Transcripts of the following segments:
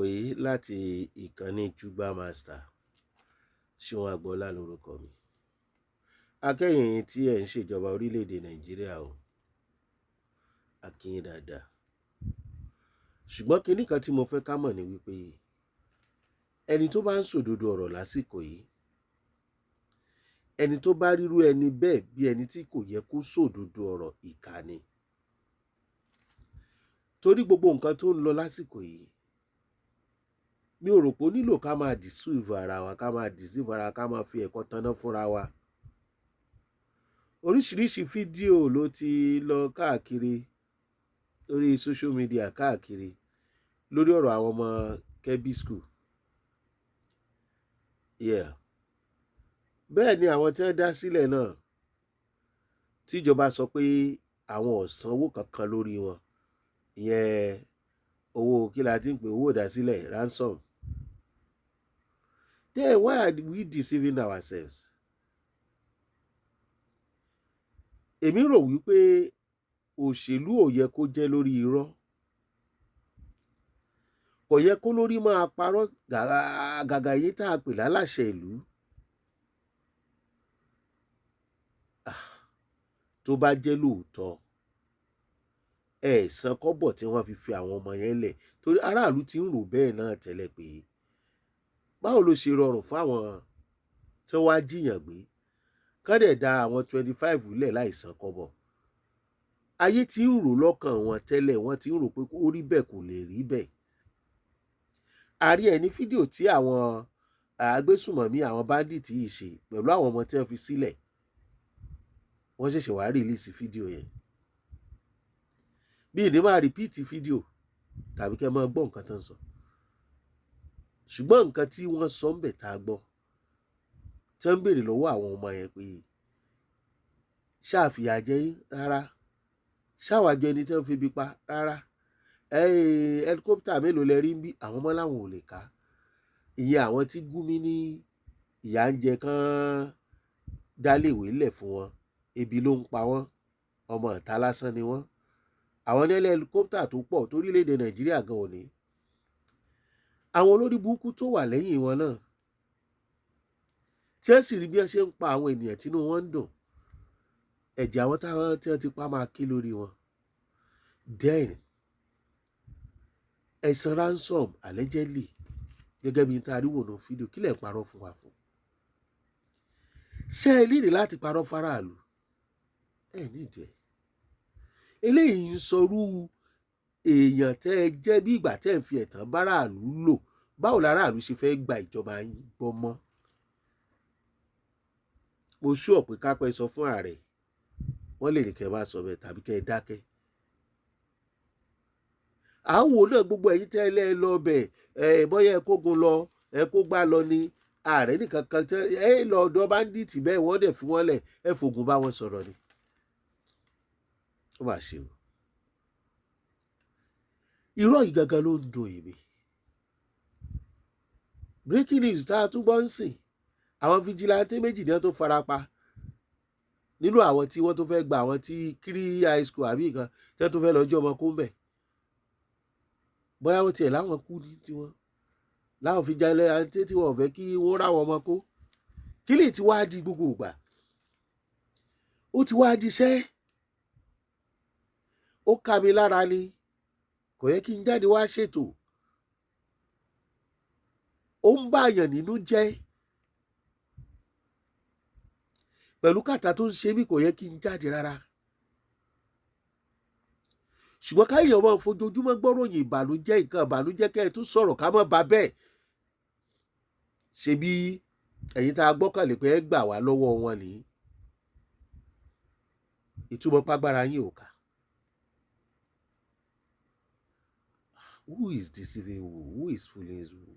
àsìkò yìí láti ìkànnì Jugba Master. Ṣeun Agboola lórúkọ mi. Akẹ́yìn tí ẹ̀ ń ṣèjọba orílẹ̀-èdè Nàìjíríà o, a kí yín dáadáa. Ṣùgbọ́n kinní kan tí mo fẹ́ ká mọ̀ ni wípé ẹni tó bá ń sòdodo ọ̀rọ̀ lásìkò yìí, ẹni tó bá rírú ẹni bẹ́ẹ̀ bí ẹni tí kò yẹ kó sòdodo ọ̀rọ̀, ìkà ni. Torí gbogbo nǹkan tó ń lọ lásìkò yìí, mi ò rò pé ó nílò ká máa deceive ara wa, ká máa fi ẹ̀kọ́ tanná fúnra wa. Oríṣiríṣi fídíò ló ti lọ káàkiri lórí social media káàkiri lórí ọ̀rọ̀ àwọn ọmọ Kebbi school. Bẹ́ẹ̀ ni àwọn tí wọ́n dá sílẹ̀ náà, tíjọba sọ pé àwọn ò sanwó kankan lórí wọn, ìyẹn owó kí la ti ń pè, owó ìdásílẹ̀, ransom. Then why are we deceiving ourselves? Èmi rò wípé òṣèlú ò yẹ kó jẹ́ lórí irọ́. Kò yẹ kó lórí máa parọ́ gàgà yìí tá a pè láláṣẹ ìlú. Tó bá jẹ́ lóòótọ́, san kọ́bọ̀ tí wọ́n fi àwọn ọmọ yẹn lẹ̀, torí aráàlú ti ń rò bẹ́ẹ̀ náà tẹ́lẹ̀ pé báwo ló ṣe rọrùn fún àwọn tí wọ́n wá jiyàn gbé kán dẹ̀ da àwọn 25 lẹ̀ láì san kọ́bọ̀. Ayé ti ń rò lọ́kàn wọn tẹ́lẹ̀, wọ́n ti ń rò pé ó rí bẹ́ẹ̀, kò lè rí bẹ́ẹ̀. A rí ẹni fídíò tí àwọn agbésùmọ̀mí, àwọn báńdíìtì yìí ṣe pẹ̀lú àwọn ọmọ tí wọ́n fi sílẹ̀. Wọ́n ṣẹ̀ṣẹ̀ wá rìlíìsì fídíò yẹn. Bí ìdí máa rìpíìtì fídíò tàbí kẹ́ máa gbọ́ nǹkan tó ń sọ. Ṣùgbọ́n nǹkan tí wọ́n sọ ń bẹ̀ tá a gbọ́, tí wọ́n ń béèrè lọ́wọ́ àwọn ọmọ yẹn pé ṣáà fìyà jẹ yín rárá, ṣáwà jẹ ẹni tí wọ́n fi bí pa rárá, helicopter mélòó lẹ rí ń bí, àwọn ọmọ láwọn ò lè ká. Ìyẹn àwọn tí Gumi ní ìyà ń jẹ kán dáléèwé lẹ̀ fún wọn, ebi ló ń pa wọ́n, ọmọ ìta lásán ni wọ́n. Àwọn ní helicopter tó pọ̀ torílẹ̀-èdè Nàìjíríà gan ò ní. Àwọn olórí burúkú tó wà lẹ́yìn wọn náà, tí wọ́n sì rí bí wọ́n ṣe ń pa àwọn ènìyàn tínú wọn ń dùn, ẹ̀jẹ̀ àwọn tí wọ́n ti pa máa ké lórí wọn. Then ẹ̀san ransom allegedly gẹ́gẹ́ bí n ta ríwò ní fídíò, kí lẹ̀ ń parọ́ fún wa fún? Ṣé ẹ nídìí láti parọ́ fáráàlú? Ẹ nídìí ẹ̀. Eléyìí ń sọrú èèyàn tẹ́ ẹ jẹ́ bí ìgbà tẹ́ ẹ ń fi ẹ̀tàn báráàlú lò. Báwo láráàlú ṣe fẹ́ gba ìjọba yín gbọ́ mọ́? Mo ṣúọ̀ pé kápẹ́ sọ fún ààrẹ, wọ́n lè ní kẹ́ ẹ má sọ bẹ́ẹ̀ tàbí kẹ́ ẹ dákẹ́. Àwọn náà gbogbo ẹ̀yin tẹ́ ẹ lẹ́ lọ bẹ̀, bọ́yá ẹ kógun lọ, ẹ kó gbá lọ ní ààrẹ nìkan kan tẹ́ ẹ lọ ọ̀dọ̀ báńdíìtì bẹ́ẹ̀, wọ́n dẹ̀ fi wọ́n lẹ̀, ẹ fògùn bá wọn sọ̀rọ̀ ni. Ó mà ṣe o. Irọ́ yìí gangan ló ń dùn èmi. Breaking news tá a tún gbọ́ ń sìn, àwọn fijilantí méjì ni wọ́n tó farapa nínú àwọn tí wọ́n tó fẹ́ gba àwọn tí Kiri high school àbí nǹkan tí wọ́n tó fẹ́ lọ jí ọmọ kó ń bẹ̀. Bóyá wọ́n tiẹ̀ láwọn kú ní tiwọn, láwọn fijilantí tí wọ́n fẹ́ kí wọ́n ráwọn ọmọ kó. Kí lè ti wá di gbogbo ìgbà? Ó ti wá di iṣẹ́. Ó ká mi lára ni. Kò yẹ kí n jáde wá ṣètò. Ó ń bá àyàn nínú jẹ́. Pẹ̀lú kàtà tó ń ṣe mí, kò yẹ kí n jáde rárá. Ṣùgbọ́n káyọ̀ ọmọ fojoojúmọ́ gbọ́ròyìn ìbànújẹ́, nǹkan ìbànújẹ́, kẹ́ ẹ tún sọ̀rọ̀ ká má ba bẹ́ẹ̀. Ṣebí ẹ̀yin tá a gbọ́kànlé pé ẹ gbà wá lọ́wọ́ wọn ni. Ìtumọ̀ pàgbára yín ò ká. Who is deceiving who? Who is fooling who?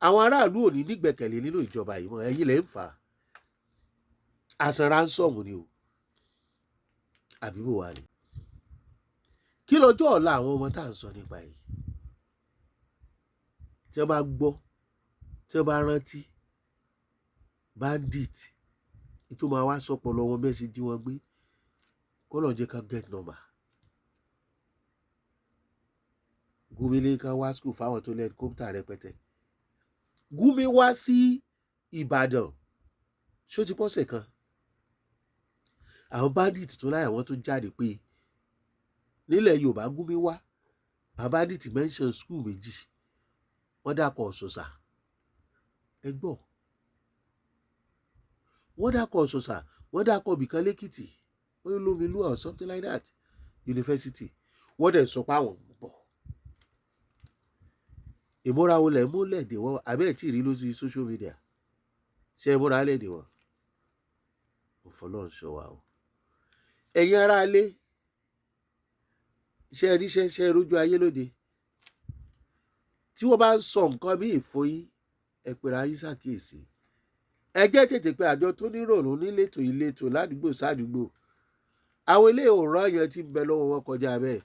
Àwọn aráàlú ò ní nígbẹ̀kẹ̀lé nínú ìjọba yìí mọ́, ẹ̀yin lẹ ń fà á. Àsan ransom ni o. Àbí bò wá ni. Kí lọ́jọ́ ọ̀la àwọn ọmọ tá à ń sọ nípa yìí? Tí wọ́n bá gbọ́, tí wọ́n bá rántí bandit, ìtumọ̀ àwa sọpọ̀ lọ́wọ́ bẹ́ẹ̀ ṣe jí wọn gbé, kọ́ lọ́n jẹ́ ká get number. Gumi ní ká wá skul fáwọn tó lẹ́nu kọ́ńtà rẹpẹtẹ. Gumi wá sí Ìbàdàn ṣó ti pọ́sẹ̀ kan àwọn bandit tó láyà wọn tó jáde pé nílẹ̀ Yorùbá Gumi wá àwọn bandit mention skul méjì wọ́n dákọ̀ Ọ̀ṣọ̀ṣà ẹ gbọ́ wọ́n dákọ̀ Ọ̀ṣọ̀ṣà wọ́n dákọ̀ bìkan lẹ́kìtì wọ́n lómi lúwà or something like that university wọ́n dẹ̀ sọ pé àwọn ń bọ̀. Ìmúra wo lẹ̀ múlẹ̀ dè wọ́n àbẹ́ẹ̀ tí ì rí lórí social media ṣe ìmúra lẹ̀ dè wọ́n òfòlọ́ ń ṣọ wa o. Ẹ̀yin ará ilé ṣe ríṣẹ́ ṣe rójú ayé lóde tí wọ́n bá ń sọ nǹkan bí ìfòyín ẹ pèrè ayé ṣàkíyèsí ẹ jẹ́ tètè pé àjọ tó níròrùn níletò ìletò ládùúgbò sádùúgbò àwọn ilé òòrùn yẹn ti ń bẹ lọ́wọ́ wọn kọjá bẹ́ẹ̀.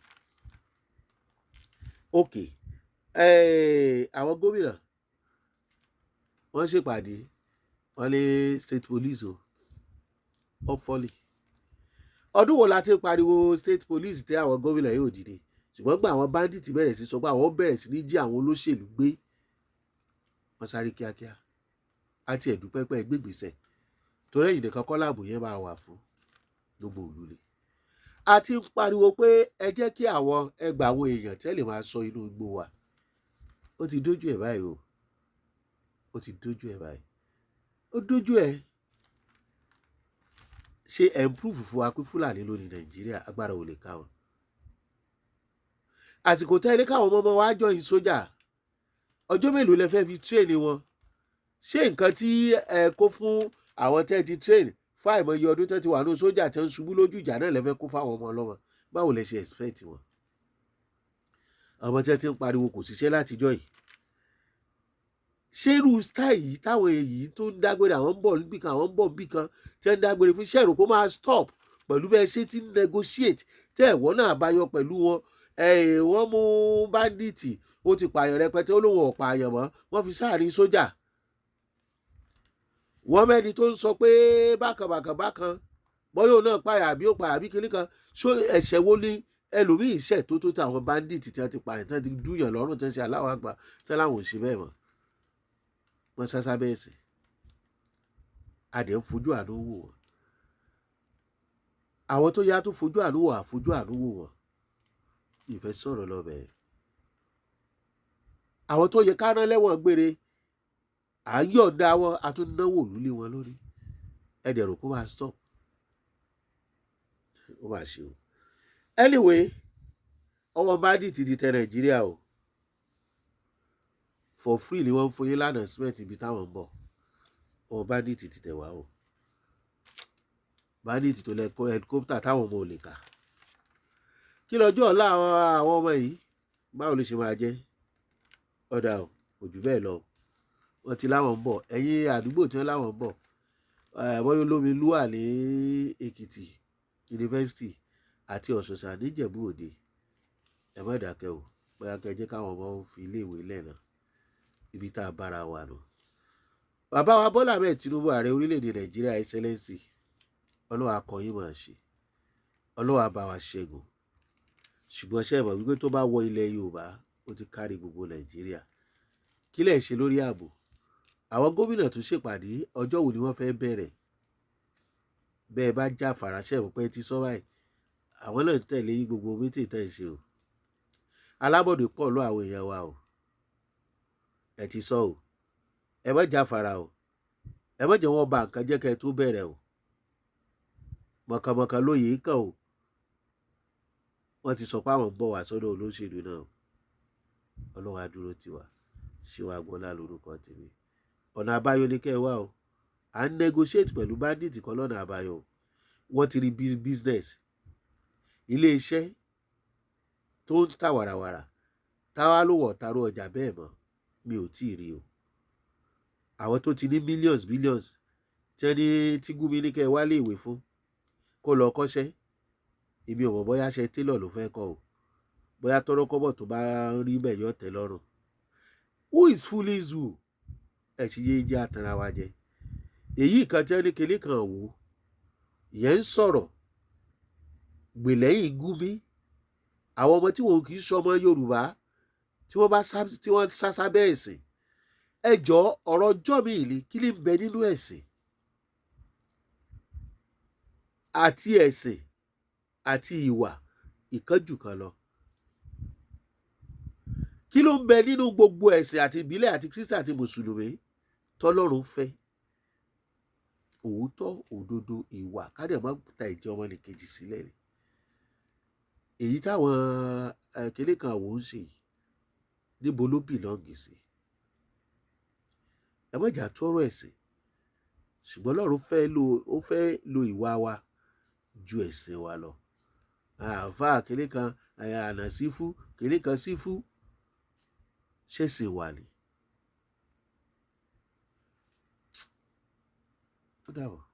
òkè àwọn gómìnà wọ́n ṣèpàdé wọ́n lé state police o ọ̀fọ́lì ọdún wo la ti pariwo state police tẹ àwọn gómìnà yóò dìde ṣùgbọ́n gba àwọn bandit bẹ̀rẹ̀ sí sọ pé àwọn bẹ̀rẹ̀ sí ní jí àwọn olóṣèlú gbé wọ́n sáré kíákíá àti ẹ̀dúpẹ́pẹ́ gbégbèsè torí ẹ̀yìn nìkan kọ́ láàbò yẹn máa wà fún gbogbo òlùlé a ti ń pariwo pé ẹ jẹ́ kí àwọn ẹgbàá àwọn èèyàn tẹ́lẹ̀ máa sọ inú igbó wa ó ti dójú ẹ̀ báyìí o ó ti dójú ẹ̀ báyìí ó dójú ẹ̀ ṣe improve fún wa pé Fúlàní ló ní Nàìjíríà agbára ò lè ká wọn àsìkò tẹ́lẹ̀ káwọn ọmọ wa join sójà ọjọ́ mélòó lẹ fẹ́ fi train wọn ṣé nǹkan tí ẹ kó fún àwọn tẹ́ ti train fún àìmọye ọdún tẹ́ ti wà ní sójà tẹ́ ń ṣubú lójú ìjà náà lẹ fẹ́ kó fáwọn ọmọ ọlọ́mọ báwo lẹ ṣe expect wọn ọmọ tẹ́ ti ń pariwo kò síṣẹ́ látijọ́ yìí ṣérú style yìí táwọn èyí tó ń dágbére àwọn ń bọ̀ níbì kan àwọn ń bọ̀ níbì kan tẹ́ ń dágbére fún iṣẹ́ ìròkó máa stop pẹ̀lú bẹ́ẹ̀ ṣe ti ń negotiate tẹ́ ẹ̀wọ́n náà báyọ pẹ̀lú wọn wọ́n mú báńdíìtì ó ti pààyàn rẹpẹtẹ ó lóun ò pààyàn mọ́ wọ́n fi sáàrin sójà wọ́n mẹ́ni tó ń sọ pé bákan bọ́yọ̀ náà pààyàn àbí ó pààyàn àbí kinní kan ṣó ẹ̀ṣẹ̀ wo ní ẹlòmíì ṣẹ̀ tó tàwọn báńdíìtì tí wọ́n ti pààyàn tí wọ́n ti dúyàn lọ́rùn tí wọ́n ṣe aláwọ̀ àgbà tí wọ́n láwọn ò ṣe bẹ́ẹ̀ mọ́ wọ́n sá sábẹ́ ẹ̀sìn adẹ̀ ń fojú àánú wò wọ́n àwọn tó yá tó fojú àánú wò àfojú àánú wò wọ́n ìfẹ́ sọ̀rọ̀ lọ́bẹ̀ àwọn tó yẹ ká rán lẹ́wọ̀n gbére à ń yọ̀ǹda wọn a tún náwó lulẹ̀ wọn lórí ẹ̀dẹ̀ rò kó máa stop ó máa ṣe o anyway ọwọ́ bandit ti tẹ Nàìjíríà o for free ni wọ́n ń fún yín lánàá cement ibi táwọn ń bọ̀ ọwọ́ bandit ti tẹ̀ wá o bandit tó lẹ helicopter táwọn ọmọ ò lè kà kí lọ́jọ́ ọ̀la àwọn ọmọ yìí báwo ló ṣe máa jẹ́ ọ̀dà ò kò jù bẹ́ẹ̀ lọ wọ́n ti láwọn ń bọ̀ ẹ̀yìn àdúgbò tí wọ́n láwọn ń bọ̀ bọ́yọ́ lómi lúwà ní Èkìtì yunifásitì àti Ọ̀ṣọ̀ṣà níjẹ̀bú Òde ẹ má dákẹ́ o bóyá kẹ́ jẹ́ káwọn ọmọ fi iléèwé lẹ́nà ibi tá a bára wà nù. bàbá wa Bọ́lá Ahmed Tinubu ààrẹ orílẹ̀-èdè Nàìjíríà ẹsẹlẹ́nsì ọlọ́wà kọyìn máa ṣe ọlọ́wà bá wa ṣẹ́gun ṣùgbọ́n ṣe mọ̀ wípé tó bá wọ ilẹ̀ Yorùbá ó ti kárí gbogbo Nàìjíríà kí lẹ̀ ń ṣe lórí ààbò àwọn gómìnà tó ṣèpàdé ọjọ́ wo ni wọ́n fẹ́ bẹ̀rẹ̀ bẹ́ẹ̀ bá já faraṣẹ́ òpẹ́ ti sọ báyìí àwọn náà tẹ̀lé gbogbo mítì tẹ̀ ṣe o alábọ̀dé pọ̀ lọ àwọn èèyàn wa o ẹ ti sọ o ẹ má já fara o ẹ má jẹ́ wọ́n ba nǹkan jẹ́ kẹ́ ẹ tó bẹ̀rẹ̀ o mọ̀kànmọ̀kàn lóye kàn o wọ́n ti sọ pé àwọn ń bọ̀ wá sọ́dọ̀ olóṣèlú náà Ọlọ́run á dúró tiwa Ṣíwá Gbọ́lá lórúkọ tèmi ọ̀nà àbáyọ ni kẹ́ ẹ wá o à ń negotiate pẹ̀lú bandit kan lọ́nà àbáyọ wọ́n ti rí business ilé iṣẹ́ tó ń tà wàràwàrà táwa ló wọ̀ tàrú ọjà bẹ́ẹ̀ mọ́ mi ò tí ì rí o àwọn tó ti ní billions tẹ́ni tí Gumi ní kẹ́ ẹ wá lé ìwé fún kó lọ kọ́ṣẹ́ èmi ò mọ̀ bóyá ṣe tailor ló fẹ́ kọ́ o bóyá tọ́rọ́kọ́bọ̀ tó bá rí bẹ́ẹ̀ yọ tẹ́ lọ́rùn who is fooling you ẹ̀ ṣe yé jẹ́ àtàrà wa jẹ èyí kan tẹ́ ní kinní kan wò ìyẹn ń sọ̀rọ̀ gbèlẹ́yìn Gumi àwọn ọmọ tí wọn kì í sọmọ Yorùbá tí wọ́n sá sábẹ́ ẹ̀sìn. Ẹ jọ̀ọ́ ọ̀rọ̀ ọjọ́ mi ìlí kí ni ń bẹ nínú ẹ̀sìn àti ẹ̀sìn àti ìwà ìkánjù kan lọ. Kí ló ń bẹ nínú gbogbo ẹ̀sìn àti ìbílẹ̀ àti Kristi àti Mùsùlùmí tọ́lọ́run fẹ́? Òótọ́, òdodo, ìwà, ká dẹ̀ má ta ìjẹ ọmọnìkejì sílẹ̀ ni. Èyí táwọn kinní kan àwò ń ṣe yìí, níbo ló bìlọ́ǹgì sí? Ẹ má jà tọrọ ẹ̀sìn, ṣùgbọ́n Ọlọ́run fẹ́ lo ìwà wa ju ẹ̀sìn wa lọ. Àáfàá kinní kan àná sífú, kinní kan sífú, ṣẹ̀sìn wà ní. Ó dàbọ̀.